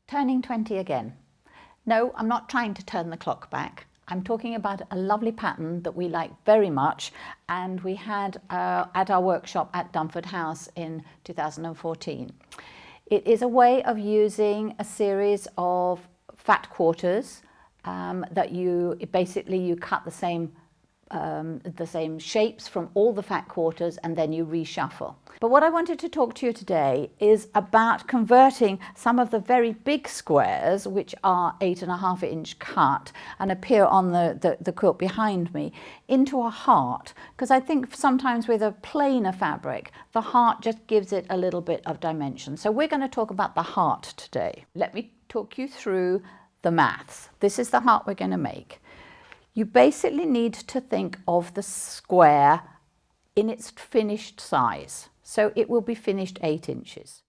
Turning 20 again. No, I'm not trying to turn the clock back. I'm talking about a lovely pattern that we like very much, and we had at our workshop at Dunford House in 2014. It is a way of using a series of fat quarters that you cut the same shapes from all the fat quarters, and then you reshuffle. But what I wanted to talk to you today is about converting some of the very big squares, which are 8.5 inch cut and appear on the quilt behind me, into a heart, because I think sometimes with a plainer fabric the heart just gives it a little bit of dimension. So we're going to talk about the heart today. Let me talk you through the maths. This is the heart we're going to make. You basically need to think of the square in its finished size. So it will be finished 8 inches.